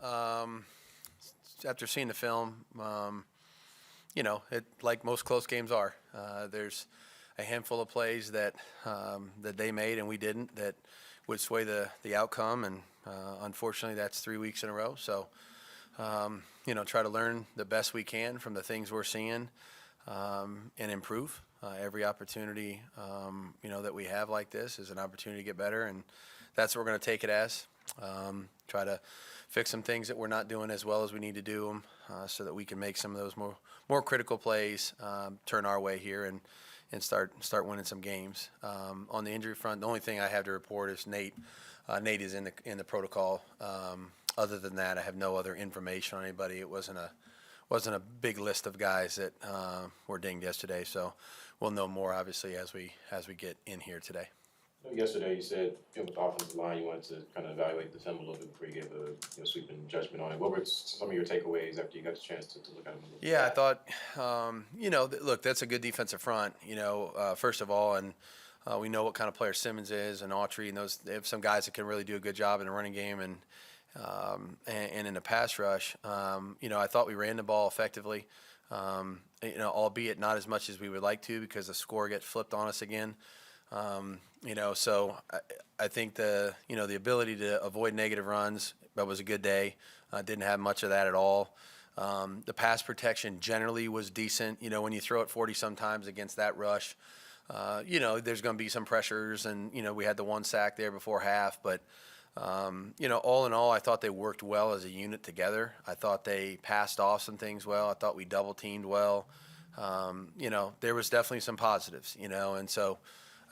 After seeing the film, like most close games are. There's a handful of plays that they made and we didn't that would sway the outcome, and unfortunately, that's 3 weeks in a row. So, try to learn the best we can from the things we're seeing and improve. Every opportunity, that we have like this is an opportunity to get better, and that's what we're going to take it as. Try to fix some things that we're not doing as well as we need to do them, so that we can make some of those more critical plays turn our way here and start winning some games. On the injury front, the only thing I have to report is Nate. Nate is in the protocol. Other than that, I have no other information on anybody. It wasn't a big list of guys that were dinged yesterday, so we'll know more obviously as we get in here today. Yesterday you said with the offensive line you wanted to kind of evaluate the film a little bit before you gave a sweeping judgment on it. What were some of your takeaways after you got the chance to look at them? Yeah, I thought, look, that's a good defensive front, first of all, and we know what kind of player Simmons is and Autry, and they have some guys that can really do a good job in the running game and in the pass rush. I thought we ran the ball effectively, albeit not as much as we would like to because the score gets flipped on us again. So I think the ability to avoid negative runs, that was a good day. Didn't have much of that at all. The pass protection generally was decent. When you throw it 40 sometimes against that rush, there's going to be some pressures, and, we had the one sack there before half, but all in all, I thought they worked well as a unit together. I thought they passed off some things well. I thought we double teamed well. There was definitely some positives, and so,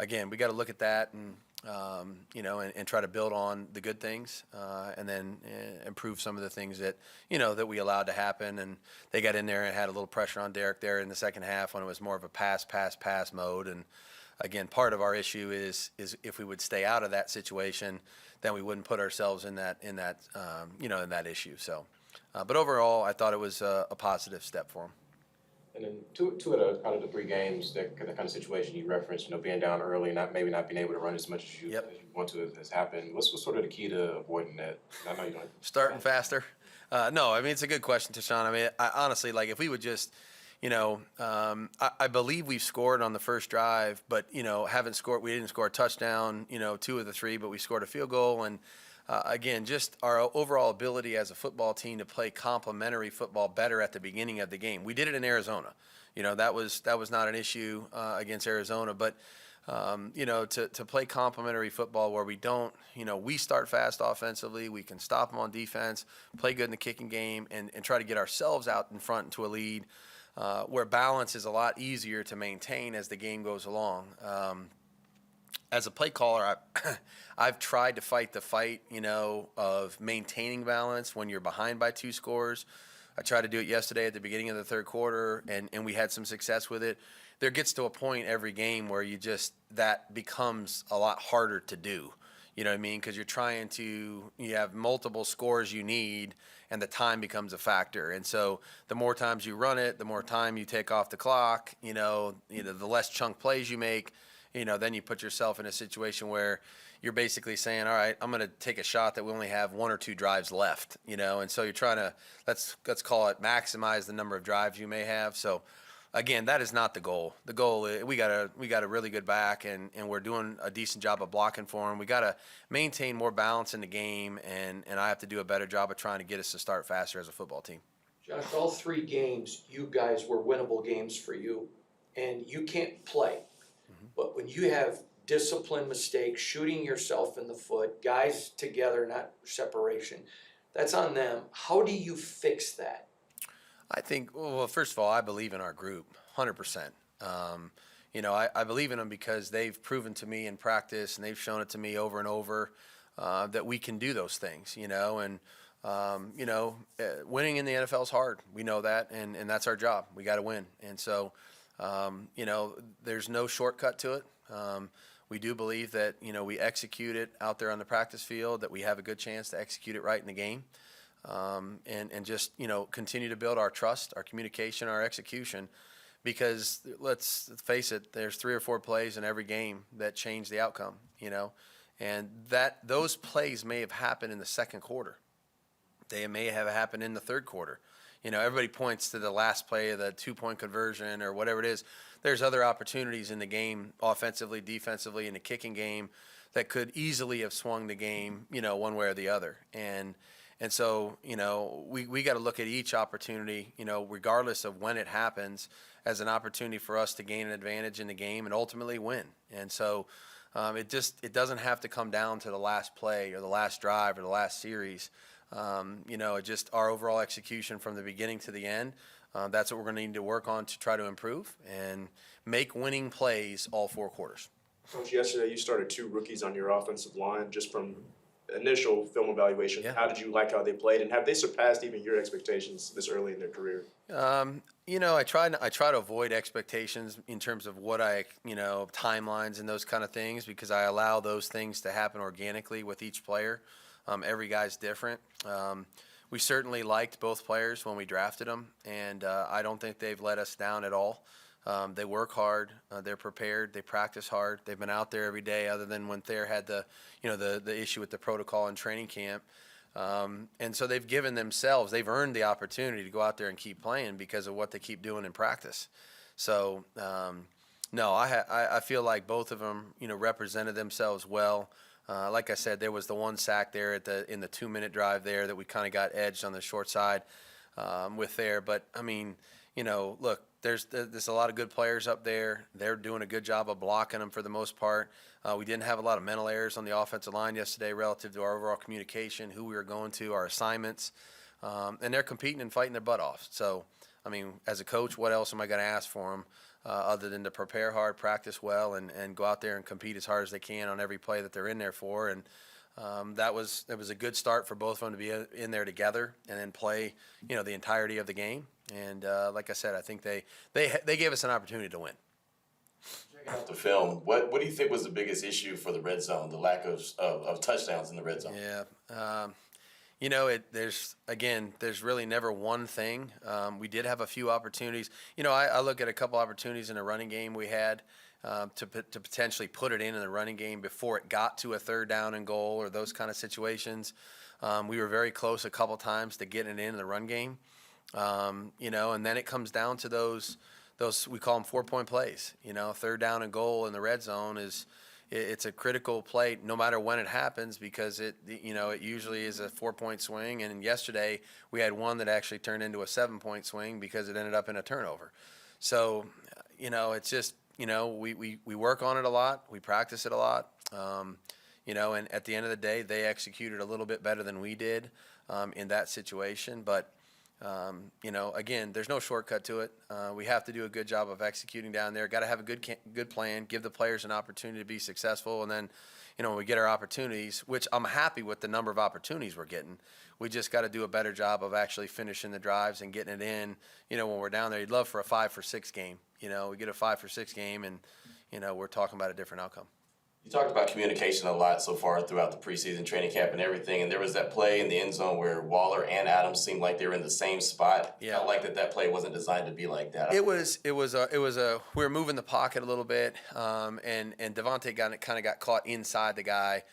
again, we got to look at that and try to build on the good things, and then improve some of the things that that we allowed to happen. And they got in there and had a little pressure on Derek there in the second half when it was more of a pass mode. And again, part of our issue is if we would stay out of that situation, then we wouldn't put ourselves in that issue. So, but overall, I thought it was a positive step for them. And then two out of the three games, that kind of situation you referenced, being down early and maybe not being able to run as much as you want to has happened. What's sort of the key to avoiding that? I know you don't. Starting faster. No, I mean, it's a good question, Tashawn. I mean, I honestly, like, if we would just, I believe we've scored on the first drive, but, haven't scored. We didn't score a touchdown, 2 of the 3, but we scored a field goal. And again, just our overall ability as a football team to play complementary football better at the beginning of the game. We did it in Arizona. That was not an issue against Arizona, but to play complementary football where we don't, we start fast offensively, we can stop them on defense, play good in the kicking game, and try to get ourselves out in front into a lead, where balance is a lot easier to maintain as the game goes along. As a play caller, I've tried to fight the fight, of maintaining balance when you're behind by 2 scores. I tried to do it yesterday at the beginning of the third quarter, and we had some success with it. There gets to a point every game where that becomes a lot harder to do. You know what I mean? Because you have multiple scores you need, and the time becomes a factor. And so the more times you run it, the more time you take off the clock, the less chunk plays you make. Then you put yourself in a situation where you're basically saying, all right, I'm going to take a shot that we only have 1 or 2 drives left, and so you're trying to, let's call it maximize the number of drives you may have. So again, that is not the goal. The goal is we got a really good back, and we're doing a decent job of blocking for him. We got to maintain more balance in the game, and I have to do a better job of trying to get us to start faster as a football team. Josh, all 3 games, you guys were winnable games for you, and you can't play. But when you have discipline mistakes, shooting yourself in the foot, guys together, not separation, that's on them. How do you fix that? I think, well, first of all, I believe in our group, 100%. I believe in them because they've proven to me in practice, and they've shown it to me over and over, that we can do those things, and winning in the NFL is hard. We know that, and that's our job. We got to win. And so, there's no shortcut to it. We do believe that, we execute it out there on the practice field, that we have a good chance to execute it right in the game, and just, continue to build our trust, our communication, our execution, because let's face it, there's 3 or 4 plays in every game that change the outcome, and those plays may have happened in the second quarter. They may have happened in the third quarter. Everybody points to the last play of the 2-point conversion or whatever it is. There's other opportunities in the game, offensively, defensively, in the kicking game, that could easily have swung the game, one way or the other. And so, we got to look at each opportunity, regardless of when it happens, as an opportunity for us to gain an advantage in the game and ultimately win. And so it doesn't have to come down to the last play or the last drive or the last series. Just our overall execution from the beginning to the end. That's what we're going to need to work on to try to improve and make winning plays all 4 quarters. Coach, yesterday you started 2 rookies on your offensive line. Just from initial film evaluation, Yeah. How did you like how they played, and have they surpassed even your expectations this early in their career? I try to avoid expectations in terms of what timelines and those kind of things, because I allow those things to happen organically with each player. Every guy's different. We certainly liked both players when we drafted them, and I don't think they've let us down at all. They work hard. They're prepared. They practice hard. They've been out there every day, other than when Thayer had the issue with the protocol in training camp. And so they've earned the opportunity to go out there and keep playing because of what they keep doing in practice. So, no, I feel like both of them, represented themselves well. Like I said, there was the one sack there in the 2-minute drive there that we kind of got edged on the short side with there. But, look, there's a lot of good players up there. They're doing a good job of blocking them for the most part. We didn't have a lot of mental errors on the offensive line yesterday relative to our overall communication, who we were going to, our assignments. And they're competing and fighting their butt off. So, as a coach, what else am I going to ask for them other than to prepare hard, practice well, and go out there and compete as hard as they can on every play that they're in there for. And it was a good start for both of them to be in there together and then play, the entirety of the game. And like I said, I think they gave us an opportunity to win. Checking out the film, what do you think was the biggest issue for the red zone, the lack of touchdowns in the red zone? Yeah. There's really never one thing. We did have a few opportunities. I look at a couple opportunities in the running game we had to potentially put it in the running game before it got to a 3rd down and goal or those kind of situations. We were very close a couple times to getting it in the run game. And then it comes down to those we call them 4-point plays. 3rd down and goal in the red zone it's a critical play no matter when it happens, because it usually is a 4-point swing. And yesterday we had one that actually turned into a 7-point swing because it ended up in a turnover. So, it's just, we work on it a lot. We practice it a lot. And at the end of the day, they executed a little bit better than we did in that situation. But, again, there's no shortcut to it. We have to do a good job of executing down there. Got to have a good plan, give the players an opportunity to be successful. And then, when we get our opportunities, which I'm happy with the number of opportunities we're getting, we just got to do a better job of actually finishing the drives and getting it in. When we're down there, you'd love for a 5-for-6 game. We get a 5-for-6 game and, we're talking about a different outcome. You talked about communication a lot so far throughout the preseason training camp and everything, and there was that play in the end zone where Waller and Adams seemed like they were in the same spot. Yeah. Felt like that play wasn't designed to be like that. We were moving the pocket a little bit, and Devontae got caught inside the guy,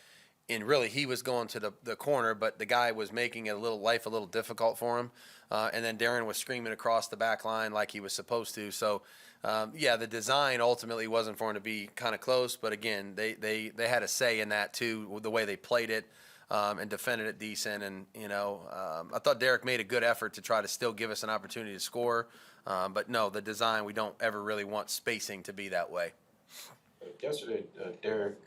and really he was going to the corner, but the guy was making it life a little difficult for him, and then Darren was screaming across the back line like he was supposed to. So. The design ultimately wasn't for him to be kind of close, but again, they had a say in that too, the way they played it and defended it decent. And I thought Derek made a good effort to try to still give us an opportunity to score, but no, the design, we don't ever really want spacing to be that way. Yesterday, Derek,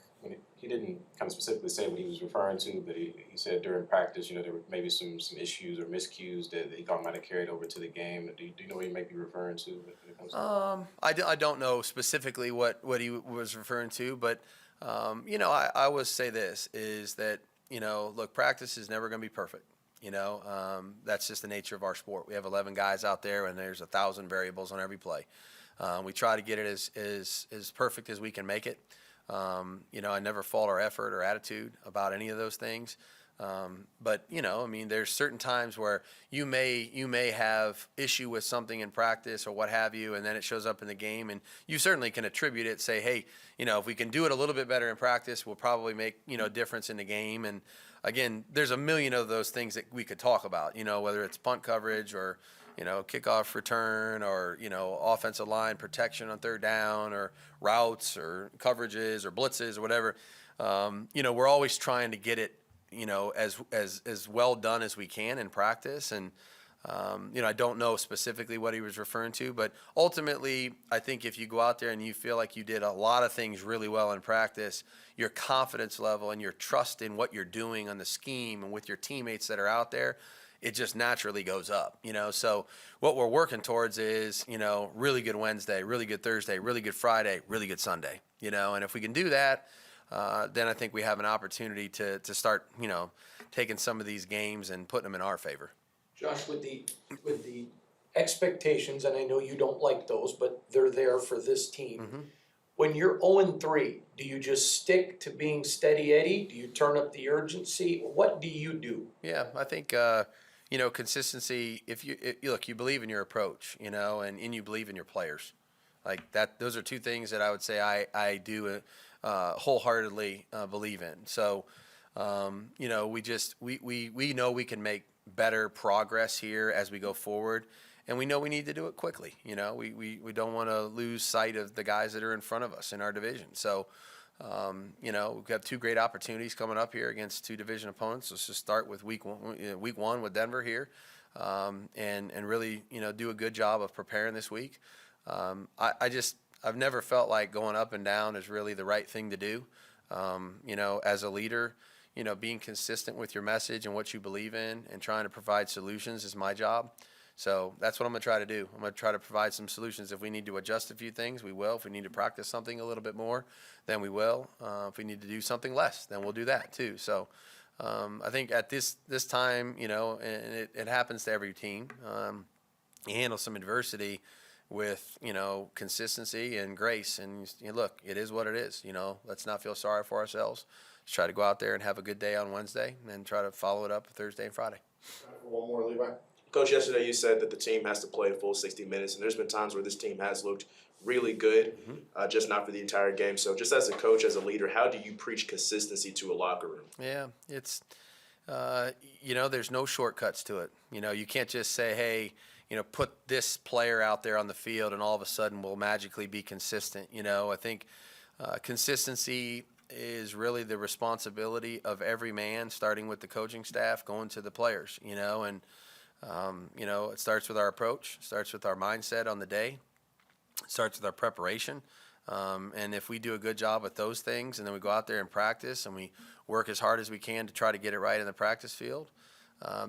he didn't kind of specifically say what he was referring to, but he said during practice, there were maybe some issues or miscues that he thought might have carried over to the game. Do you know what he may be referring to when it comes to I don't know specifically what he was referring to, but I always say this is that look, practice is never going to be perfect. That's just the nature of our sport. We have 11 guys out there, and there's 1,000 variables on every play. We try to get it as perfect as we can make it. I never fault our effort or attitude about any of those things. But there's certain times where you may have issue with something in practice or what have you, and then it shows up in the game, and you certainly can attribute it, say, hey, if we can do it a little bit better in practice, we'll probably make, a difference in the game. And again, there's a million of those things that we could talk about, whether it's punt coverage or, kickoff return or, offensive line protection on third down or routes or coverages or blitzes or whatever. We're always trying to get it, as well done as we can in practice. And, I don't know specifically what he was referring to, but ultimately, I think if you go out there and you feel like you did a lot of things really well in practice, your confidence level and your trust in what you're doing on the scheme and with your teammates that are out there, it just naturally goes up, So what we're working towards is, really good Wednesday, really good Thursday, really good Friday, really good Sunday, and if we can do that, then I think we have an opportunity to start, taking some of these games and putting them in our favor. Josh, with the expectations, and I know you don't like those, but they're there for this team. Mm-hmm. When you're 0-3, do you just stick to being steady Eddie? Do you turn up the urgency? What do you do? Yeah, I think consistency. If you look, you believe in your approach, and you believe in your players, like that. Those are two things that I would say I do wholeheartedly believe in. So, we know we can make better progress here as we go forward, and we know we need to do it quickly. We don't want to lose sight of the guys that are in front of us in our division. So. We've got two great opportunities coming up here against two division opponents. Let's just start with week one with Denver here, and really do a good job of preparing this week. I've never felt like going up and down is really the right thing to do. As a leader, being consistent with your message and what you believe in and trying to provide solutions is my job. So that's what I'm going to try to do. I'm going to try to provide some solutions. If we need to adjust a few things, we will. If we need to practice something a little bit more, then we will. If we need to do something less, then we'll do that too. So I think at this time, and it happens to every team, you handle some adversity with, consistency and grace. And look, it is what it is. Let's not feel sorry for ourselves. Let's try to go out there and have a good day on Wednesday and try to follow it up Thursday and Friday. One more, Levi. Coach, yesterday you said that the team has to play a full 60 minutes, and there's been times where this team has looked really good, just not for the entire game. So just as a coach, as a leader, how do you preach consistency to a locker room? Yeah, it's, there's no shortcuts to it. You can't just say, hey, put this player out there on the field and all of a sudden we'll magically be consistent. I think consistency is really the responsibility of every man, starting with the coaching staff, going to the players, and it starts with our approach, starts with our mindset on the day, starts with our preparation. And if we do a good job with those things and then we go out there and practice and we work as hard as we can to try to get it right in the practice field,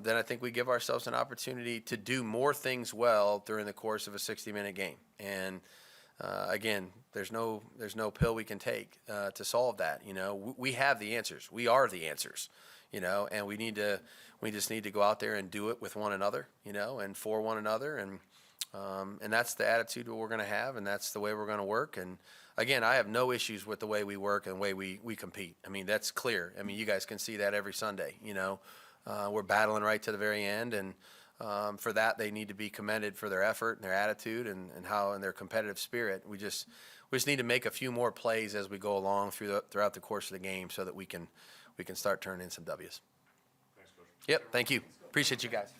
then I think we give ourselves an opportunity to do more things well during the course of a 60-minute game. And again, there's no pill we can take to solve that. We have the answers. We are the answers. And we just need to go out there and do it with one another, and for one another, and that's the attitude that we're going to have, and that's the way we're going to work. And again, I have no issues with the way we work and the way we compete. I mean, that's clear. I mean, you guys can see that every Sunday. We're battling right to the very end, and for that they need to be commended for their effort and their attitude and their competitive spirit. We just need to make a few more plays as we go along throughout the course of the game so that we can start turning in some W's. Thanks, Coach. Yep, thank you. Appreciate you guys.